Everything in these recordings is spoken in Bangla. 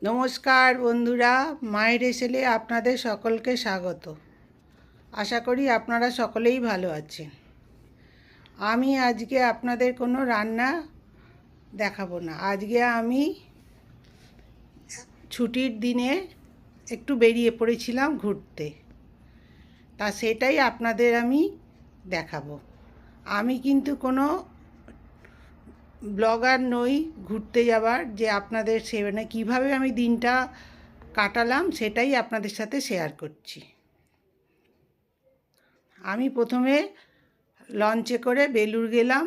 নমস্কার বন্ধুরা, মায়ের এসেলে আপনাদের সকলকে স্বাগত। আশা করি আপনারা সকলেই ভালো আছেন। আমি আজকে আপনাদের কোনো রান্না দেখাবো না। আজকে আমি ছুটির দিনে একটু বেরিয়ে পড়েছিলাম ঘুরতে, তা সেটাই আপনাদের আমি দেখাবো। আমি কিন্তু কোনো ব্লগার নই ঘুরতে যাবার, যে আপনাদের সেখানে কীভাবে আমি দিনটা কাটালাম সেটাই আপনাদের সাথে শেয়ার করছি। আমি প্রথমে লঞ্চে করে বেলুড় গেলাম।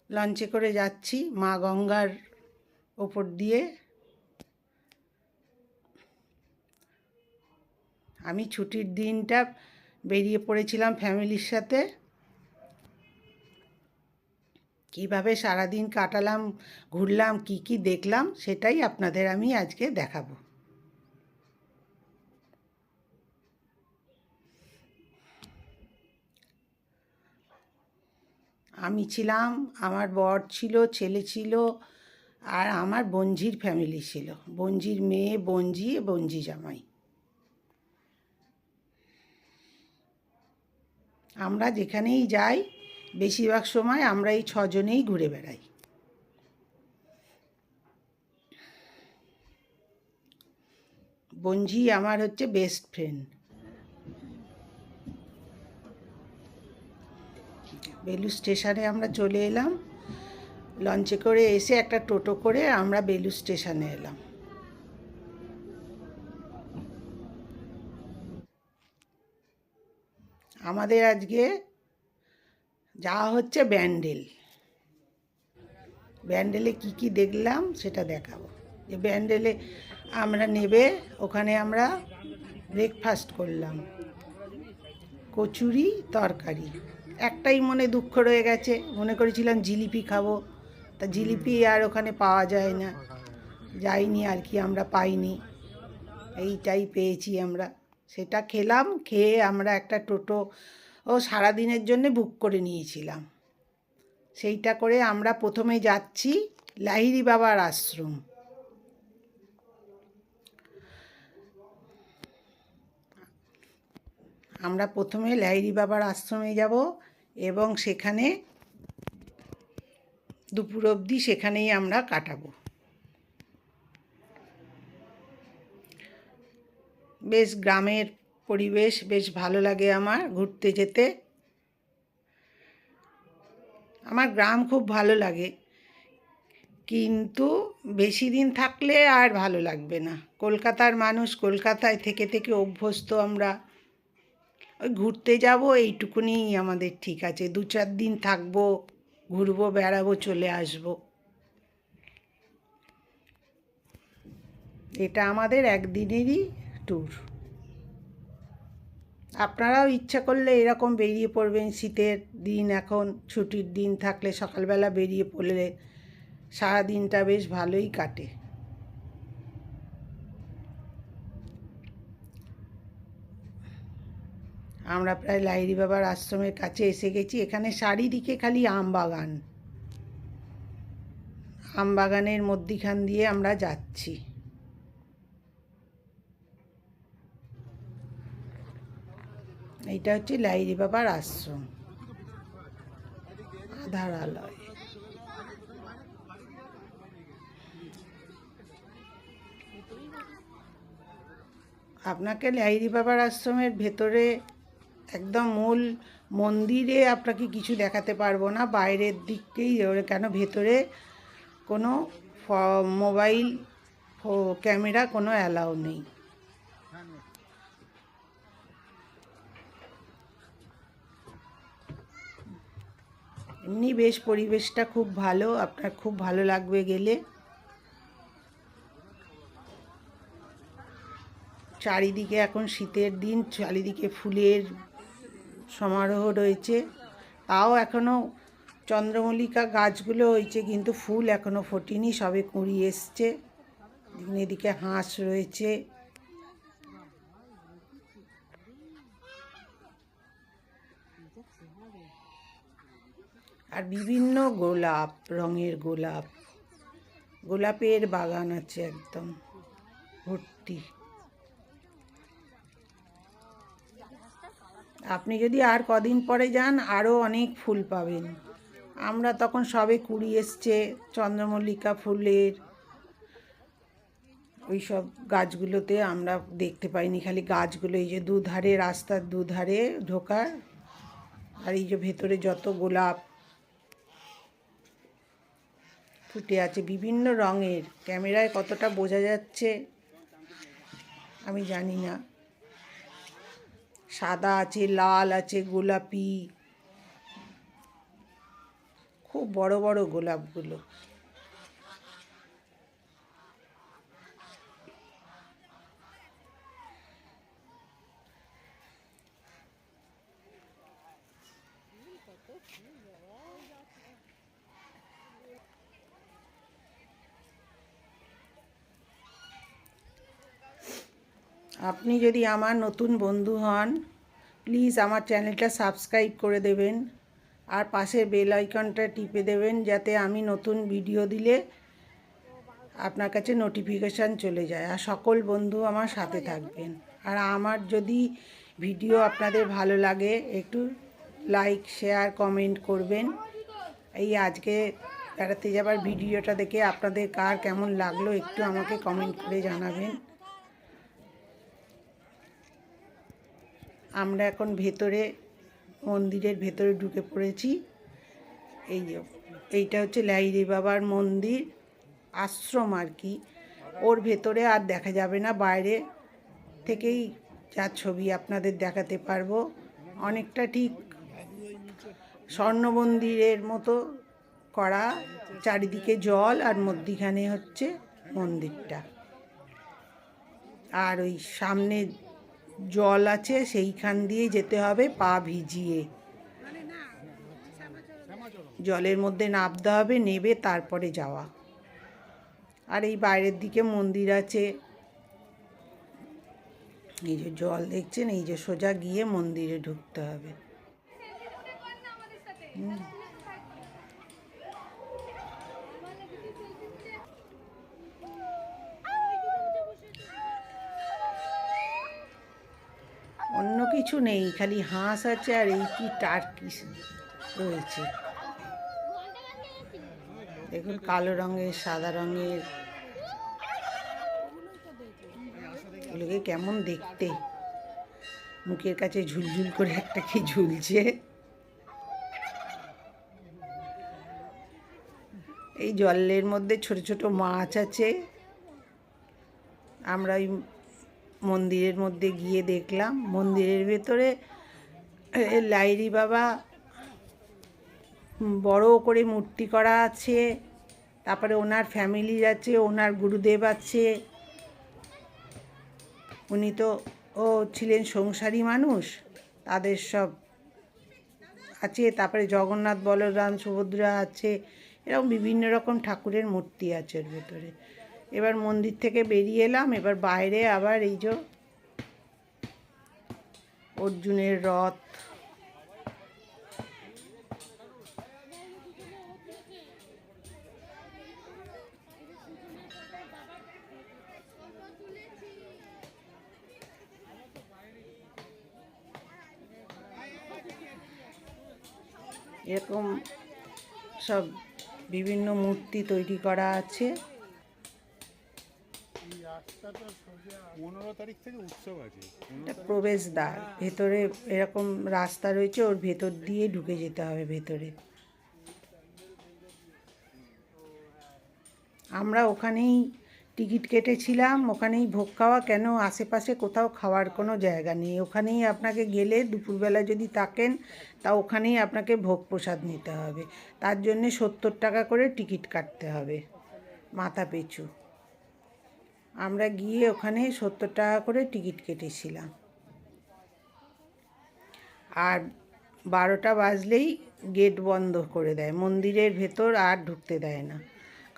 লঞ্চে করে যাচ্ছি মা গঙ্গার ওপর দিয়ে। আমি ছুটির দিনটা বেরিয়ে পড়েছিলাম ফ্যামিলির সাথে। কীভাবে সারাদিন কাটালাম, ঘুরলাম, কি কি দেখলাম সেটাই আপনাদের আমি আজকে দেখাবো। আমি ছিলাম, আমার বর ছিল, ছেলে ছিল, আর আমার বোনঝির ফ্যামিলি ছিল। বোনঝির মেয়ে, বোনঝি জামাই। আমরা যেখানেই যাই বেশিরভাগ সময় আমরা এই ছজনেই ঘুরে বেড়াই। বোনঝি আমার হচ্ছে বেস্ট ফ্রেন্ড। বেলুড় স্টেশনে আমরা চলে এলাম। লঞ্চে করে এসে একটা টোটো করে আমরা বেলুড় স্টেশনে এলাম। আমাদের আজকে যাওয়া হচ্ছে ব্যান্ডেল। ব্যান্ডেলে কি কি দেখলাম সেটা দেখাবো। যে ব্যান্ডেলে আমরা নেবে, ওখানে আমরা ব্রেকফাস্ট করলাম, কচুরি তরকারি। একটাই মনে দুঃখ রয়ে গেছে, মনে করেছিলাম জিলিপি খাবো, তা জিলিপি আর ওখানে পাওয়া যায় না, যাইনি আর কি, আমরা পাইনি। এইটাই পেয়েছি আমরা, সেটা খেলাম। খেয়ে আমরা একটা টোটো সারাদিনের জন্য বুক করে নিয়েছিলাম। সেইটা করে আমরা প্রথমে যাচ্ছি লাহিড়ী বাবার আশ্রম। আমরা প্রথমে লাহিড়ী বাবার আশ্রমে যাব এবং সেখানে দুপুর অবধি সেখানেই আমরা কাটাবো। বেশ গ্রামের পরিবেশ, বেশ ভালো লাগে আমার ঘুরতে যেতে। আমার গ্রাম খুব ভালো লাগে, কিন্তু বেশি দিন থাকলে আর ভালো লাগবে না। কলকাতার মানুষ, কলকাতায় থেকে থেকে অভ্যস্ত আমরা। ওই ঘুরতে যাব এইটুকুনি আমাদের ঠিক আছে, 2-4 দিন থাকবো, ঘুরবো, বেড়াবো, চলে আসবো। এটা আমাদের একদিনেরই ট্যুর। আপনারাও ইচ্ছা করলে এরকম বেরিয়ে পড়বেন শীতের দিন। এখন ছুটির দিন থাকলে সকালবেলা বেরিয়ে পড়লে সারাদিনটা বেশ ভালোই কাটে। আমরা প্রায় লাহিড়ী বাবার আশ্রমের কাছে এসে গেছি। এখানে চারিদিকে খালি আম বাগান। আম বাগানের মধ্যিখান দিয়ে আমরা যাচ্ছি। এইটা হচ্ছে লাহিড়ী বাবার আশ্রম, আধারালয়। আপনাকে লাহিড়ী বাবার আশ্রমের ভেতরে একদম মূল মন্দিরে আপনাকে কিছু দেখাতে পারবো না, বাইরের দিকটাই, কেন ভেতরে কোনো মোবাইল ক্যামেরা কোনো অ্যালাউ নেই। এমনি বেশ পরিবেশটা খুব ভালো, আপনার খুব ভালো লাগবে গেলে। চারিদিকে এখন শীতের দিন, চারিদিকে ফুলের সমারোহ রয়েছে। তাও এখনও চন্দ্রমল্লিকা গাছগুলো হয়েছে, কিন্তু ফুল এখনও ফোটেনি, সবে কুঁড়ি এসছে। এদিকে হাঁস রয়েছে। আর বিভিন্ন গোলাপ, রঙের গোলাপ, গোলাপের বাগান আছে একদম। ভর্তি। আপনি যদি আর কদিন পরে যান আরও অনেক ফুল পাবেন। আমরা তখন সবে কুড়ি এসছে চন্দ্রমল্লিকা ফুলের, ওই সব গাছগুলোতে আমরা দেখতে পাইনি, খালি গাছগুলো এই যে দুধারে, রাস্তার দুধারে ঢোকার, আর এই যে ভেতরে যত গোলাপ ফুটে আছে বিভিন্ন রঙের। ক্যামেরায় কতটা বোঝা যাচ্ছে আমি জানি না। সাদা আছে, লাল আছে, গোলাপি, খুব বড় বড় গোলাপগুলো। আপনি যদি আমার নতুন বন্ধু হন, প্লিজ আমার চ্যানেলটা সাবস্ক্রাইব করে দেবেন, আর পাশের বেল আইকনটা টিপে দেবেন, যাতে আমি নতুন ভিডিও দিলে আপনার কাছে নোটিফিকেশান চলে যায়। আর সকল বন্ধু আমার সাথে থাকবেন। আর আমার যদি ভিডিও আপনাদের ভালো লাগে একটু লাইক, শেয়ার, কমেন্ট করবেন। এই আজকে বেড়াতে যাবার ভিডিওটা দেখে আপনাদের কার কেমন লাগলো একটু আমাকে কমেন্ট করে জানাবেন। আমরা এখন ভেতরে, মন্দিরের ভেতরে ঢুকে পড়েছি। এইটা হচ্ছে লাহিড়ী বাবার মন্দির, আশ্রম আর কি। ওর ভেতরে আর দেখা যাবে না, বাইরে থেকেই যা ছবি আপনাদের দেখাতে পারবো। অনেকটা ঠিক স্বর্ণ মন্দিরের মতো করা, চারিদিকে জল আর মধ্যিখানে হচ্ছে মন্দিরটা। আর ওই সামনে জল আছে, সেইখান দিয়ে যেতে হবে পা ভিজিয়ে, জলের মধ্যে নামতে হবে, নেবে তারপরে যাওয়া। আর এই বাইরের দিকে মন্দির আছে, এই যে জল দেখছেন, এই যে সোজা গিয়ে মন্দিরে ঢুকতে হবে। অন্য কিছু নেই, খালি হাঁস আছে আর এই কি টার্কি রয়েছে। দেখুন কালো রঙের, সাদা রঙের, এগুলোকে কেমন দেখতে, মুখের কাছে ঝুলঝুল করে একটা কি ঝুলছে। এই জলের মধ্যে ছোট ছোট মাছ আছে। আমরা ওই মন্দিরের মধ্যে গিয়ে দেখলাম, মন্দিরের ভেতরে লাহিড়ী বাবা বড় করে মূর্তি করা আছে। তারপরে ওনার ফ্যামিলির আছে, ওনার গুরুদেব আছে। উনি তো ছিলেন সংসারী মানুষ, তাদের সব আছে। তারপরে জগন্নাথ, বলরাম, সুভদ্রা আছে, এরকম বিভিন্ন রকম ঠাকুরের মূর্তি আছে ওর ভেতরে। এবার মন্দির থেকে বেরিয়ে এলাম, এবার বাইরে আবার এই যে অর্জুনের রথ, এরকম সব বিভিন্ন মূর্তি তৈরি করা আছে। 15 তারিখ থেকে উৎসব আছে। এটা প্রবেশদ্বার, ভেতরে এরকম রাস্তা রয়েছে, ওর ভেতর দিয়ে ঢুকে যেতে হবে ভেতরে। আমরা ওখানেই টিকিট কেটেছিলাম, ওখানেই ভোগ খাওয়া। কেন আশেপাশে কোথাও খাওয়ার কোনো জায়গা নেই, ওখানেই আপনাকে গেলে দুপুরবেলা যদি থাকেন তা ওখানেই আপনাকে ভোগ প্রসাদ নিতে হবে। তার জন্যে 70 টাকা করে টিকিট কাটতে হবে মাথা পিছু। আমরা গিয়ে ওখানে 70 টাকা করে টিকিট কেটেছিলাম। আর 12টা বাজলেই গেট বন্ধ করে দেয়, মন্দিরের ভেতর আর ঢুকতে দেয় না।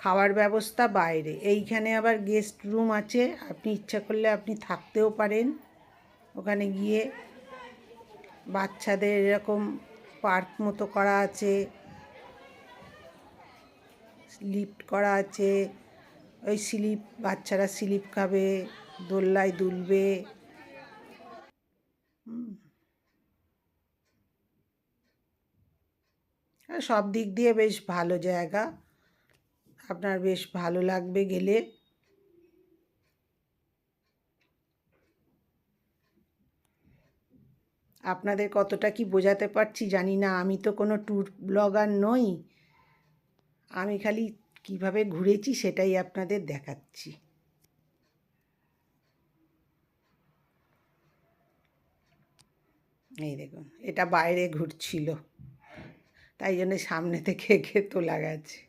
খাওয়ার ব্যবস্থা বাইরে। এইখানে আবার গেস্ট রুম আছে, আপনি ইচ্ছা করলে আপনি থাকতেও পারেন ওখানে গিয়ে। বাচ্চাদের এরকম পার্ক মতো করা আছে, লিফট করা আছে, ওই স্লিপ, বাচ্চারা স্লিপ খাবে, দোলনায় দুলবে। সব দিক দিয়ে বেশ ভালো জায়গা, আপনার বেশ ভালো লাগবে গেলে। আপনাদের কতটা কি বোঝাতে পারছি জানি না, আমি তো কোনো ট্যুর ব্লগার নই। আমি খালি কিভাবে ঘুরেছি সেটাই আপনাদের দেখাচ্ছি। এই দেখুন, এটা বাইরে ঘুরছিল, তাই জন্য সামনে থেকে এঁকে তোলা গেছে।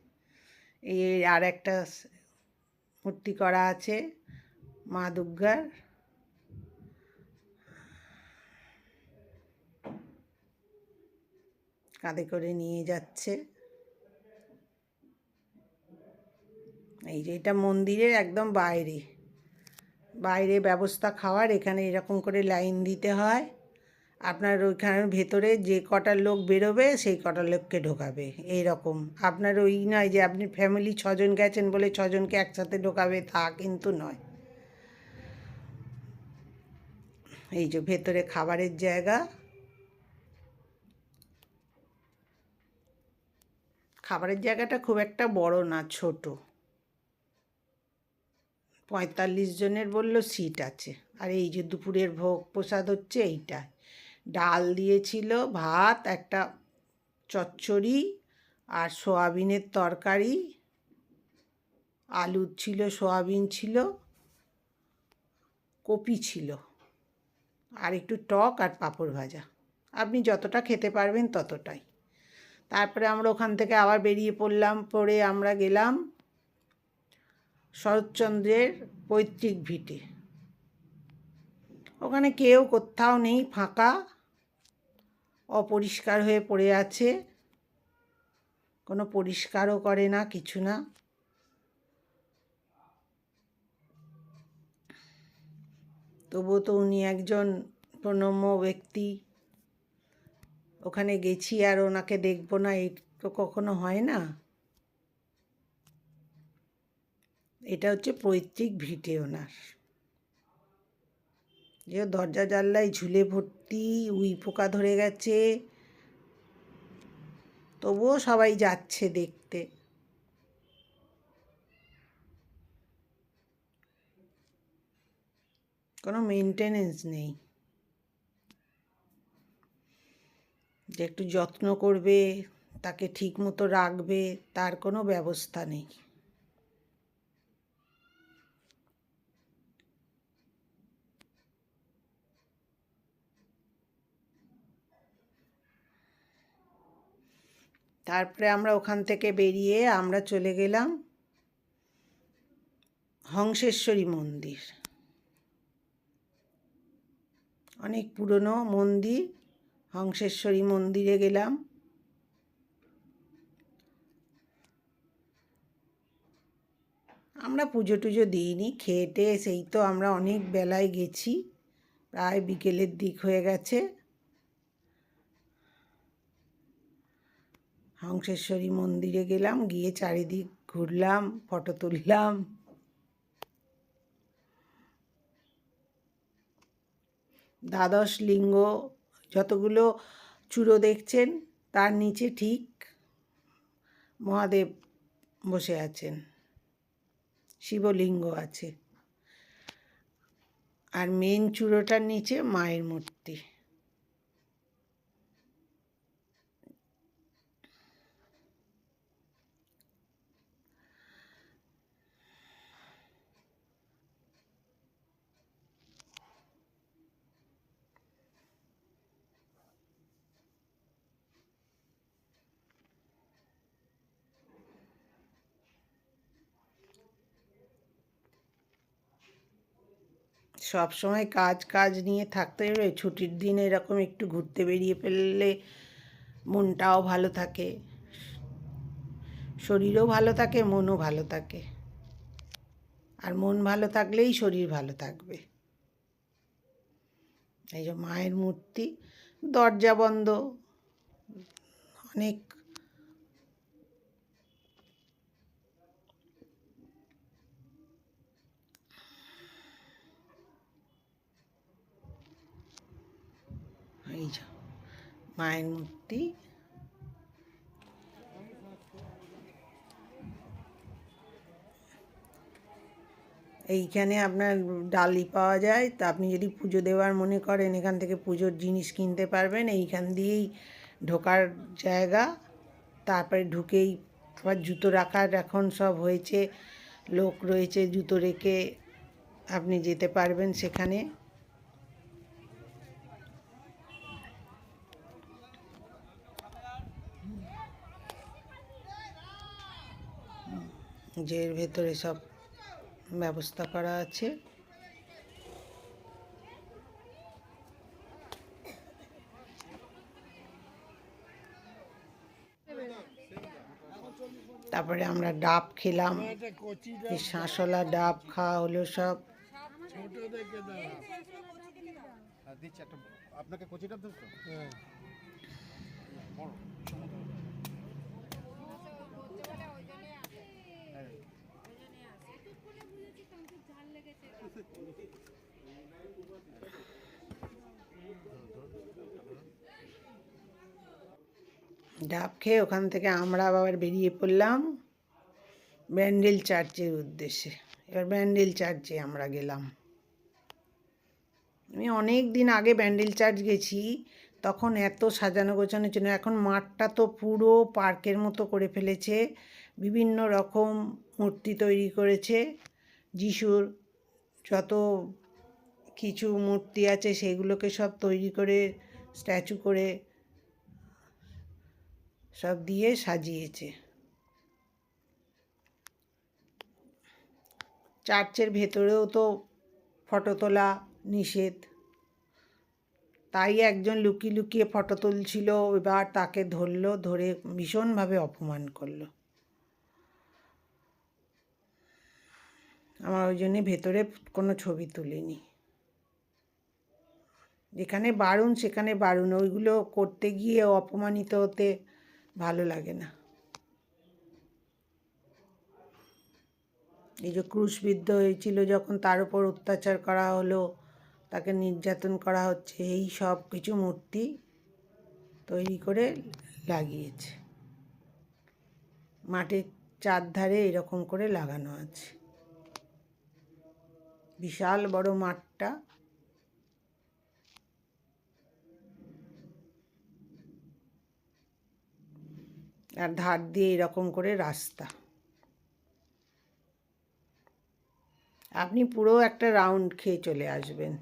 এই আর একটা মূর্তি করা আছে মা দুর্গার। কাঁধে করে নিয়ে যাচ্ছে। এই যে এটা মন্দিরের একদম বাইরে, বাইরে ব্যবস্থা খাওয়ার। এখানে এরকম করে লাইন দিতে হয়। আপনার ওইখানের ভেতরে যে কটা লোক বেরোবে সেই কটা লোককে ঢোকাবে, এইরকম। আপনার ওই নয় যে আপনি ফ্যামিলি 6 জন গেছেন বলে 6 জনকে একসাথে ঢোকাবে, তা কিন্তু নয়। এই যে ভেতরে খাবারের জায়গা। খাবারের জায়গাটা খুব একটা বড় না, ছোট। 45 জনের বলল সিট আছে। আর এই যে দুপুরের ভোগ প্রসাদ হচ্ছে এইটা। ডাল দিয়েছিল, ভাত, একটা চচ্চড়ি আর সয়াবিনের তরকারি, আলু ছিল, সয়াবিন ছিল, কপি ছিল, আর একটু টক আর পাঁপড় ভাজা। আপনি যতটা খেতে পারবেন ততটাই। তারপরে আমরা ওখান থেকে আবার বেরিয়ে পড়লাম। পরে আমরা গেলাম শরৎচন্দ্রের পৈতৃক ভিটে। ওখানে কেউ কোথাও নেই, ফাঁকা, অপরিষ্কার হয়ে পড়ে আছে, কোনো পরিষ্কারও করে না, কিছু না। তবুও তো উনি একজন প্রণম্য ব্যক্তি। ওখানে গেছি আর ওনাকে দেখবো না, এই তো কখনো হয় না। এটা হচ্ছে পৈতৃক ভিটে ওনার। যে দরজা জানলায় ঝুলে ভর্তি, উই পোকা ধরে গেছে, তবুও সবাই যাচ্ছে দেখতে। কোনো মেনটেনেন্স নেই, যে একটু যত্ন করবে, তাকে ঠিক মতো রাখবে, তার কোনো ব্যবস্থা নেই। তারপরে আমরা ওখান থেকে বেরিয়ে আমরা চলে গেলাম হংসেশ্বরী মন্দির। অনেক পুরনো মন্দির। হংসেশ্বরী মন্দিরে গেলাম। আমরা পুজো টুজো দিইনি, খেয়ে টেয়ে সেই তো আমরা অনেক বেলায় গেছি, প্রায় বিকেলের দিক হয়ে গেছে। হংসেশ্বরী মন্দিরে গেলাম, গিয়ে চারিদিক ঘুরলাম, ফটো তুললাম। দ্বাদশ লিঙ্গ, যতগুলো চূড়ো দেখছেন তার নিচে ঠিক মহাদেব বসে আছেন, শিবলিঙ্গ আছে, আর মেন চূড়োটার নিচে মায়ের মূর্তি। সব সময় কাজ কাজ নিয়ে থাকতে হবে, ছুটির দিন এরকম একটু ঘুরতে বেরিয়ে ফেললে মনটাও ভালো থাকে, শরীরও ভালো থাকে, মনও ভালো থাকে। আর মন ভালো থাকলেই শরীর ভালো থাকবে। এই যে মায়ের মূর্তি, দরজা বন্ধ, অনেক এই যে মায়ের মূর্তি। এইখানে আপনার ডালি পাওয়া যায়, তা আপনি যদি পুজো দেওয়ার মনে করেন এখান থেকে পুজোর জিনিস কিনতে পারবেন। এইখান দিয়েই ঢোকার জায়গা, তারপরে ঢুকেই আবার জুতো রাখার এখন সব হয়েছে, লোক রয়েছে, জুতো রেখে আপনি যেতে পারবেন সেখানে। যে এর ভেতরে সব ব্যবস্থা করা আছে। তারপরে আমরা ডাব খেলাম, এই শাঁসলা ডাব খাওয়া হলো সব। আপনাকে কচিটা দেব তো? ডাব খেয়ে ওখান থেকে আমরা আবার বেরিয়ে পড়লাম ব্যান্ডেল চার্চের উদ্দেশ্যে। এবার ব্যান্ডেল চার্চে আমরা গেলাম। আমি অনেক দিন আগে ব্যান্ডেল চার্চ গেছি, তখন এত সাজানো গোছানো ছিল। এখন মাঠটা তো পুরো পার্কের মতো করে ফেলেছে, বিভিন্ন রকম মূর্তি তৈরি করেছে। যিশুর যত কিছু মূর্তি আছে সেগুলোকে সব তৈরি করে স্ট্যাচু করে সব দিয়ে সাজিয়েছে। চার্চের ভেতরেও তো ফটো তোলা নিষেধ, তাই একজন লুকিয়ে লুকিয়ে ফটো তুলছিল, এবার তাকে ধরলো, ধরে ভীষণভাবে অপমান করলো। আমার ওই জন্যে ভেতরে কোনো ছবি তুলিনি। যেখানে বারণ সেখানে বারণ, ওইগুলো করতে গিয়ে অপমানিত হতে ভালো লাগে না। এই যে ক্রুশবিদ্ধ হয়েছিল যখন, তার উপর অত্যাচার করা হলো, তাকে নির্যাতন করা হচ্ছে, এই সব কিছু মূর্তি তৈরি করে লাগিয়েছে। মাঠের চারধারে এরকম করে লাগানো আছে। বিশাল বড় মাঠটা। আর ধার দিয়ে এরকম করে রাস্তা। আপনি পুরো একটা রাউন্ড খেয়ে চলে আসবেন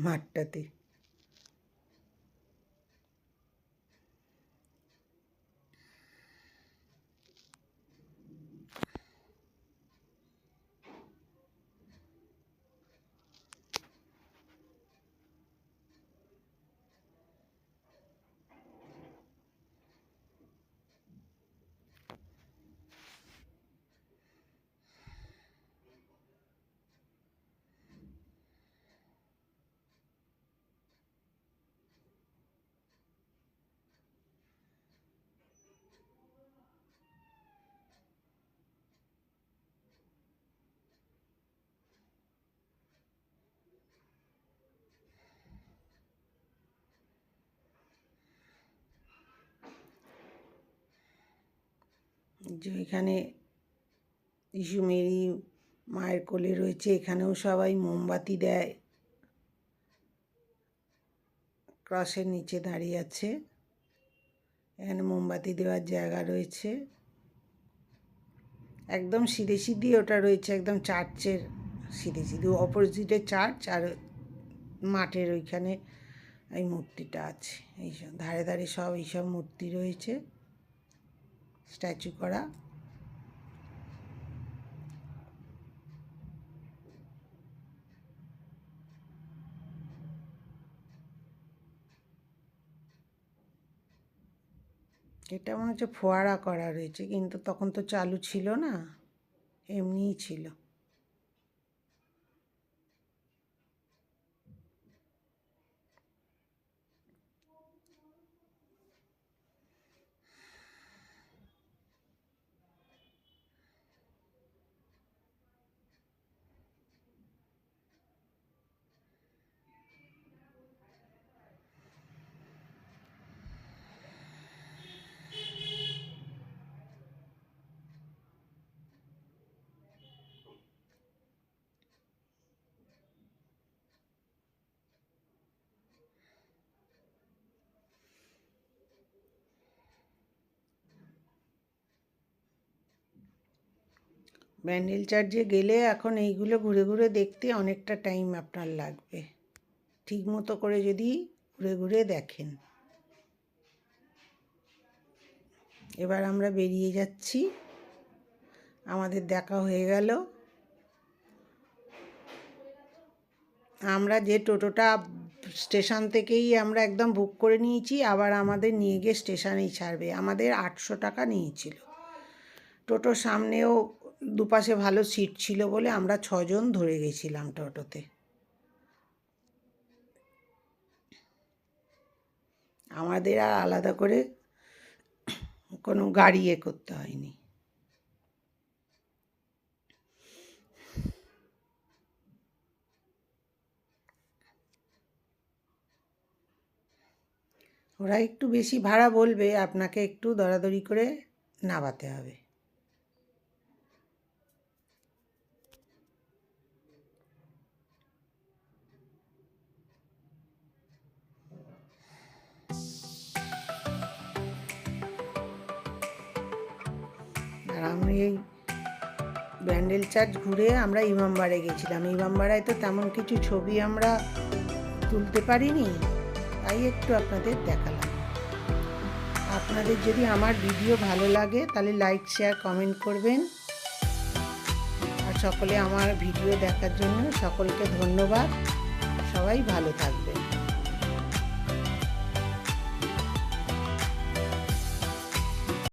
মাঠটাতে। যে এখানে যিশু মেরি মায়ের কোলে রয়েছে, এখানেও সবাই মোমবাতি দেয়, ক্রসের নিচে দাঁড়িয়ে আছে। এখানে মোমবাতি দেওয়ার জায়গা রয়েছে। একদম সিধে সিধি ওটা রয়েছে, একদম চার্চের সিধে সিধে অপোজিটে চার্চ, আর মাঠের ওইখানে এই মূর্তিটা আছে। এইসব ধারে ধারে সব এইসব মূর্তি রয়েছে স্ট্যাচু করা। এটা মনে হচ্ছে ফোয়ারা করা রয়েছে, কিন্তু তখন তো চালু ছিল না, এমনিই ছিল। ব্যান্ডেল চার্চে গেলে এখন এইগুলো ঘুরে ঘুরে দেখতে অনেকটা টাইম আপনার লাগবে, ঠিক মতো করে যদি ঘুরে ঘুরে দেখেন। এবার আমরা বেরিয়ে যাচ্ছি, আমাদের দেখা হয়ে গেল। আমরা যে টোটোটা স্টেশন থেকেই আমরা একদম বুক করে নিয়েছি, আবার আমাদের নিয়ে গিয়ে স্টেশনেই ছাড়বে। আমাদের 800 টাকা নিয়েছিল। টোটোর সামনেও দুপাশে ভালো সিট ছিল বলে আমরা 6 জন ধরে গেছিলাম টোটোতে। আমাদের আর আলাদা করে কোনো গাড়ি করতে হয়নি। ওরা একটু বেশি ভাড়া বলবে, আপনাকে একটু দরাদরি করে নামাতে হবে। আর আমি এই ব্যান্ডেল চার্চ ঘুরে আমরা ইমামবাড়ে গেছিলাম। ইমামবাড়ায় তো তেমন কিছু ছবি আমরা তুলতে পারিনি, তাই একটু আপনাদের দেখালাম। আপনাদের যদি আমার ভিডিও ভালো লাগে তাহলে লাইক, শেয়ার, কমেন্ট করবেন। আর সকলে আমার ভিডিও দেখার জন্য সকলকে ধন্যবাদ। সবাই ভালো থাকবেন।